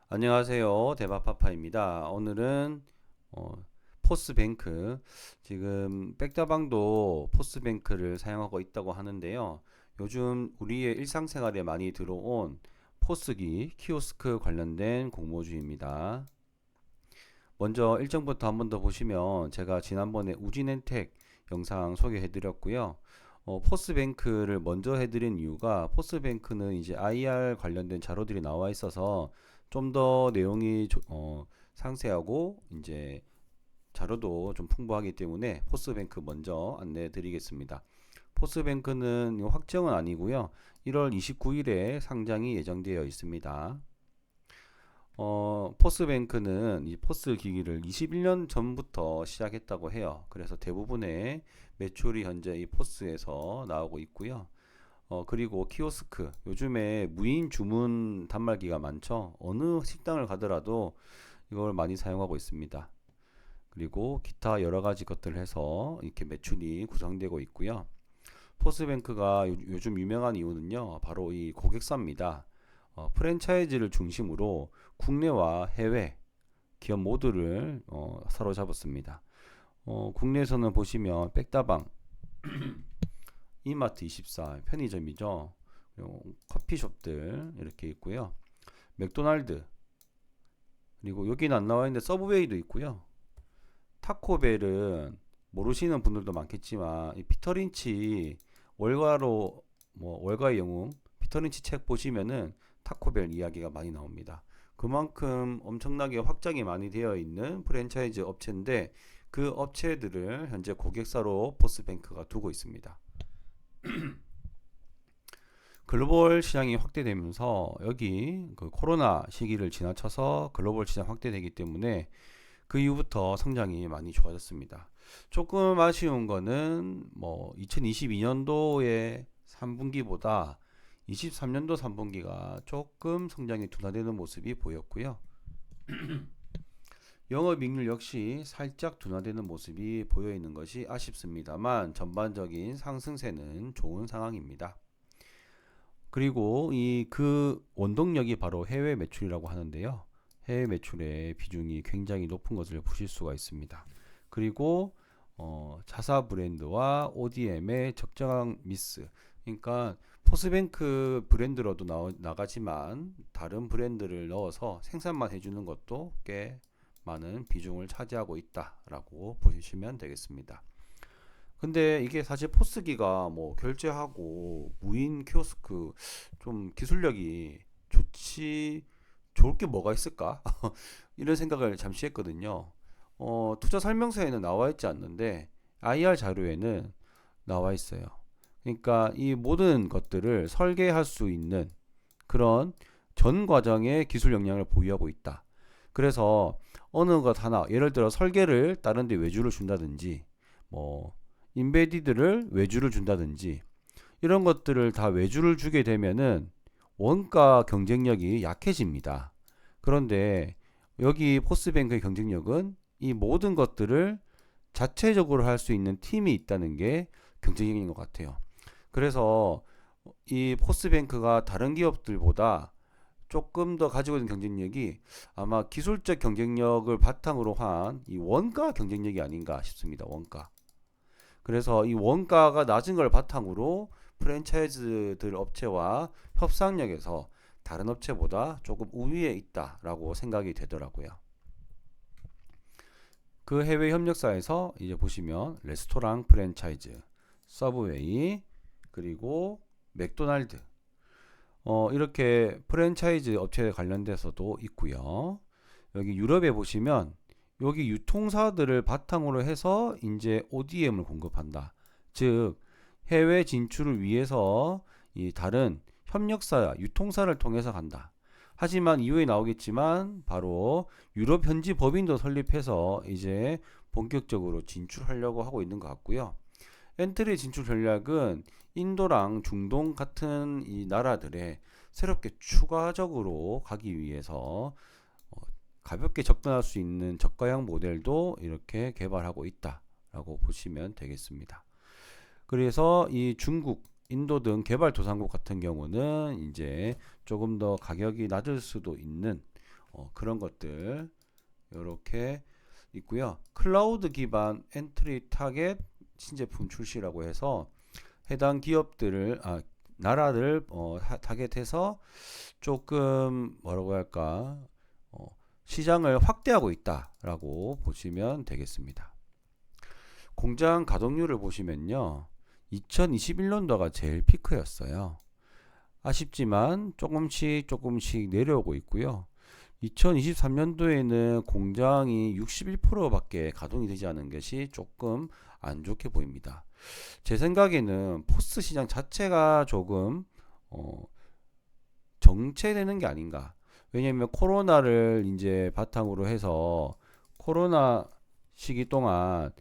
안녕하세요. 대마파파입니다. 오늘은 어, 포스뱅크, 지금 백다방도 포스뱅크를 사용하고 있다고 하는데요. 요즘 우리의 일상생활에 많이 들어온 포스기 키오스크 관련된 공모주입니다. 먼저 일정부터 한번 더 보시면 제가 지난번에 우진엔텍 영상 소개해 드렸고요. 포스뱅크를 먼저 해드린 이유가, 포스뱅크는 이제 IR 관련된 자료들이 나와 있어서 좀 더 내용이 상세하고 이제 자료도 좀 풍부하기 때문에 포스뱅크 먼저 안내해 드리겠습니다. 포스뱅크는 확정은 아니고요. 1월 29일에 상장이 예정되어 있습니다. 포스뱅크는 이 포스 기기를 21년 전부터 시작했다고 해요. 그래서 대부분의 매출이 현재 이 포스에서 나오고 있고요. 그리고 키오스크, 요즘에 무인 주문 단말기가 많죠. 어느 식당을 가더라도 이걸 많이 사용하고 있습니다. 그리고 기타 여러 가지 것들을 해서 이렇게 매출이 구성되고 있고요. 포스뱅크가 요즘 유명한 이유는요, 바로 이 고객사입니다. 프랜차이즈를 중심으로 국내와 해외 기업 모두를 사로잡았습니다. 국내에서는 보시면 백다방, 이마트24, 편의점이죠. 커피숍들 이렇게 있고요. 맥도날드, 그리고 여기는 안 나와 있는데 서브웨이도 있고요. 타코벨은 모르시는 분들도 많겠지만 이 피터린치 월가로, 월가의 영웅 피터린치 책 보시면은 타코벨 이야기가 많이 나옵니다. 그만큼 엄청나게 확장이 많이 되어 있는 프랜차이즈 업체인데, 그 업체들을 현재 고객사로 포스뱅크가 두고 있습니다. 글로벌 시장이 확대되면서 여기 그 코로나 시기를 지나쳐서 글로벌 시장 확대되기 때문에 그 이후부터 성장이 많이 좋아졌습니다. 조금 아쉬운 거는 2022년도의 3분기보다 23년도 3분기가 조금 성장이 둔화되는 모습이 보였고요. 영업이익률 역시 살짝 둔화되는 모습이 보여 있는 것이 아쉽습니다만, 전반적인 상승세는 좋은 상황입니다. 그리고 이 그 원동력이 바로 해외 매출이라고 하는데요. 해외 매출의 비중이 굉장히 높은 것을 보실 수가 있습니다. 그리고 자사 브랜드와 ODM의 적정한 미스. 그러니까 포스뱅크 브랜드로도 나가지만 다른 브랜드를 넣어서 생산만 해주는 것도 꽤 많은 비중을 차지하고 있다라고 보시면 되겠습니다. 근데 이게 사실 포스기가 결제하고 무인 키오스크, 좀 기술력이 좋을 게 뭐가 있을까? 이런 생각을 잠시 했거든요. 투자 설명서에는 나와 있지 않는데 IR 자료에는 나와 있어요. 그러니까 이 모든 것들을 설계할 수 있는 그런 전 과정의 기술 역량을 보유하고 있다. 그래서 어느 것 하나, 예를 들어 설계를 다른 데 외주를 준다든지, 뭐 인베디드를 외주를 준다든지, 이런 것들을 다 외주를 주게 되면은 원가 경쟁력이 약해집니다. 그런데 여기 포스뱅크의 경쟁력은 이 모든 것들을 자체적으로 할 수 있는 팀이 있다는 게 경쟁력인 것 같아요. 그래서 이 포스뱅크가 다른 기업들보다 조금 더 가지고 있는 경쟁력이, 아마 기술적 경쟁력을 바탕으로 한 이 원가 경쟁력이 아닌가 싶습니다. 원가. 그래서 이 원가가 낮은 걸 바탕으로 프랜차이즈들 업체와 협상력에서 다른 업체보다 조금 우위에 있다라고 생각이 되더라고요. 그 해외 협력사에서 이제 보시면 레스토랑 프랜차이즈, 서브웨이, 그리고 맥도날드, 이렇게 프랜차이즈 업체에 관련돼서도 있고요. 여기 유럽에 보시면 여기 유통사들을 바탕으로 해서 이제 ODM을 공급한다. 즉 해외 진출을 위해서 이 다른 협력사, 유통사를 통해서 간다. 하지만 이후에 나오겠지만 바로 유럽 현지 법인도 설립해서 이제 본격적으로 진출하려고 하고 있는 것 같고요. 엔트리 진출 전략은 인도랑 중동 같은 이 나라들에 새롭게 추가적으로 가기 위해서 가볍게 접근할 수 있는 저가형 모델도 이렇게 개발하고 있다라고 보시면 되겠습니다. 그래서 이 중국, 인도 등 개발도상국 같은 경우는 이제 조금 더 가격이 낮을 수도 있는 그런 것들 이렇게 있고요. 클라우드 기반 엔트리 타겟 신제품 출시라고 해서 해당 기업들을 나라를 타겟해서 조금 뭐라고 할까 시장을 확대하고 있다라고 보시면 되겠습니다. 공장 가동률을 보시면요. 2021년도가 제일 피크였어요. 아쉽지만 조금씩 내려오고 있고요. 2023년도에는 공장이 61%밖에 가동이 되지 않은 것이 조금 안 좋게 보입니다. 제 생각에는 포스 시장 자체가 조금 정체되는 게 아닌가. 왜냐면 코로나를 이제 바탕으로 해서 코로나 시기 동안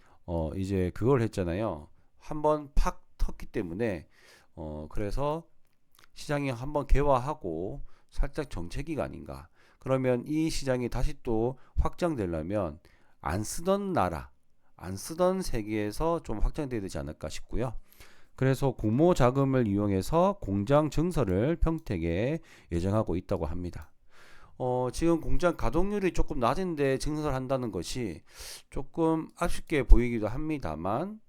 이제 그걸 했잖아요. 한번 팍 텄기 때문에 그래서 시장이 한번 개화하고 살짝 정체기가 아닌가. 그러면 이 시장이 다시 또 확장되려면 안 쓰던 나라, 안 쓰던 세계에서 좀 확장돼야 되지 않을까 싶고요. 그래서 공모 자금을 이용해서 공장 증설을 평택에 예정하고 있다고 합니다. 지금 공장 가동률이 조금 낮은데 증설한다는 것이 조금 아쉽게 보이기도 합니다만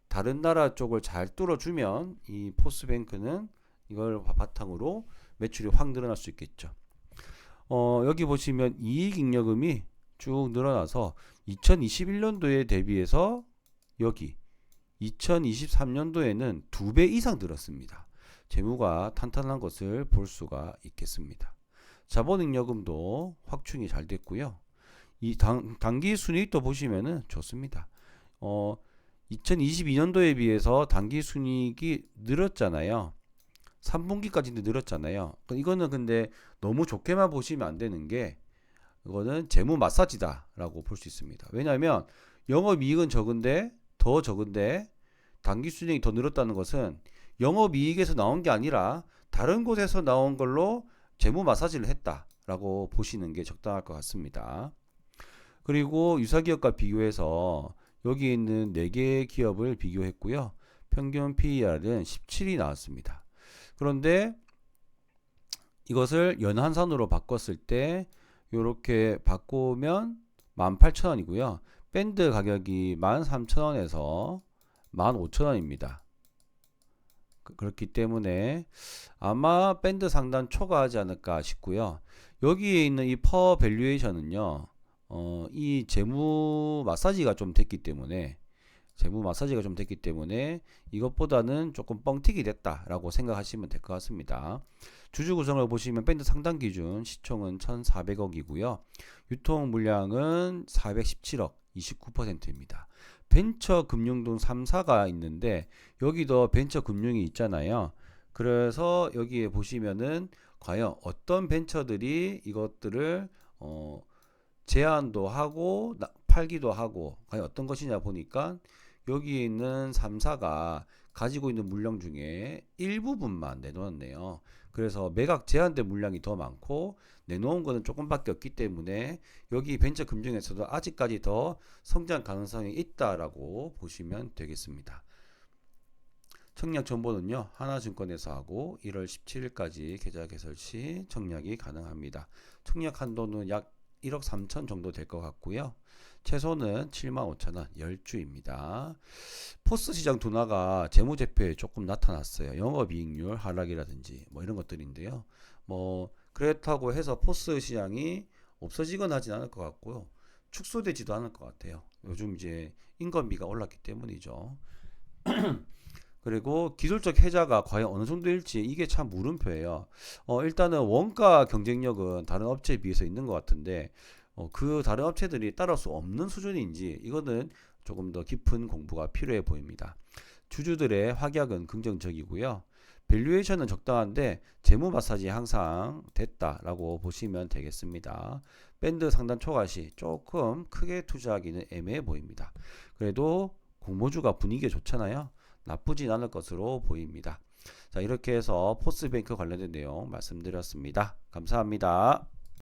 다른 나라 쪽을 잘 뚫어주면 이 포스뱅크는 이걸 바탕으로 매출이 확 늘어날 수 있겠죠. 여기 보시면 이익잉여금이 쭉 늘어나서 2021년도에 대비해서 여기 2023년도에는 2배 이상 늘었습니다. 재무가 탄탄한 것을 볼 수가 있겠습니다. 자본잉여금도 확충이 잘 됐고요. 이 단기 순이익도 보시면은 좋습니다. 2022년도에 비해서 단기 순이익이 늘었잖아요. 3분기까지도 늘었잖아요. 이거는 근데 너무 좋게만 보시면 안 되는 게 이거는 재무 마사지다라고 볼 수 있습니다. 왜냐하면 영업이익은 더 적은데 단기 순이익이 더 늘었다는 것은 영업이익에서 나온 게 아니라 다른 곳에서 나온 걸로 재무 마사지를 했다라고 보시는 게 적당할 것 같습니다. 그리고 유사기업과 비교해서 여기 있는 4개의 기업을 비교했고요. 평균 PER은 17이 나왔습니다. 그런데 이것을 연한산으로 바꿨을 때 이렇게 바꾸면 18,000원이고요. 밴드 가격이 13,000원에서 15,000원입니다. 그렇기 때문에 아마 밴드 상단 초과하지 않을까 싶고요. 여기에 있는 이 퍼 밸류에이션은요. 이 재무 마사지가 좀 됐기 때문에 이것보다는 조금 뻥튀기 됐다라고 생각하시면 될 것 같습니다. 주주 구성을 보시면 밴드 상단 기준 시총은 1,400억이고요. 유통 물량은 417억, 29%입니다. 벤처 금융 등 3사가 있는데 여기도 벤처 금융이 있잖아요. 그래서 여기에 보시면은 과연 어떤 벤처들이 이것들을 제안도 하고 팔기도 하고 과연 어떤 것이냐 보니까 여기에 있는 3사가 가지고 있는 물량 중에 일부분만 내놓았네요. 그래서 매각 제한된 물량이 더 많고 내놓은 거는 조금밖에 없기 때문에 여기 벤처 금융에서도 아직까지 더 성장 가능성이 있다라고 보시면 되겠습니다. 청약 정보는요. 하나증권에서 하고 1월 17일까지 계좌 개설 시 청약이 가능합니다. 청약 한도는 약 1억 3천 정도 될 것 같고요. 최소는 75,000원 10주입니다. 포스 시장 둔화가 재무제표에 조금 나타났어요. 영업이익률 하락이라든지 뭐 이런 것들인데요. 뭐 그렇다고 해서 포스 시장이 없어지거나 하진 않을 것 같고요. 축소되지도 않을 것 같아요. 요즘 이제 인건비가 올랐기 때문이죠. 그리고 기술적 해자가 과연 어느 정도일지 이게 참 물음표예요. 일단은 원가 경쟁력은 다른 업체에 비해서 있는 것 같은데 그 다른 업체들이 따라올 수 없는 수준인지 이거는 조금 더 깊은 공부가 필요해 보입니다. 주주들의 확약은 긍정적이고요. 밸류에이션은 적당한데 재무 마사지 항상 됐다라고 보시면 되겠습니다. 밴드 상단 초과 시 조금 크게 투자하기는 애매해 보입니다. 그래도 공모주가 분위기가 좋잖아요. 나쁘진 않을 것으로 보입니다. 자, 이렇게 해서 포스뱅크 관련된 내용 말씀드렸습니다. 감사합니다.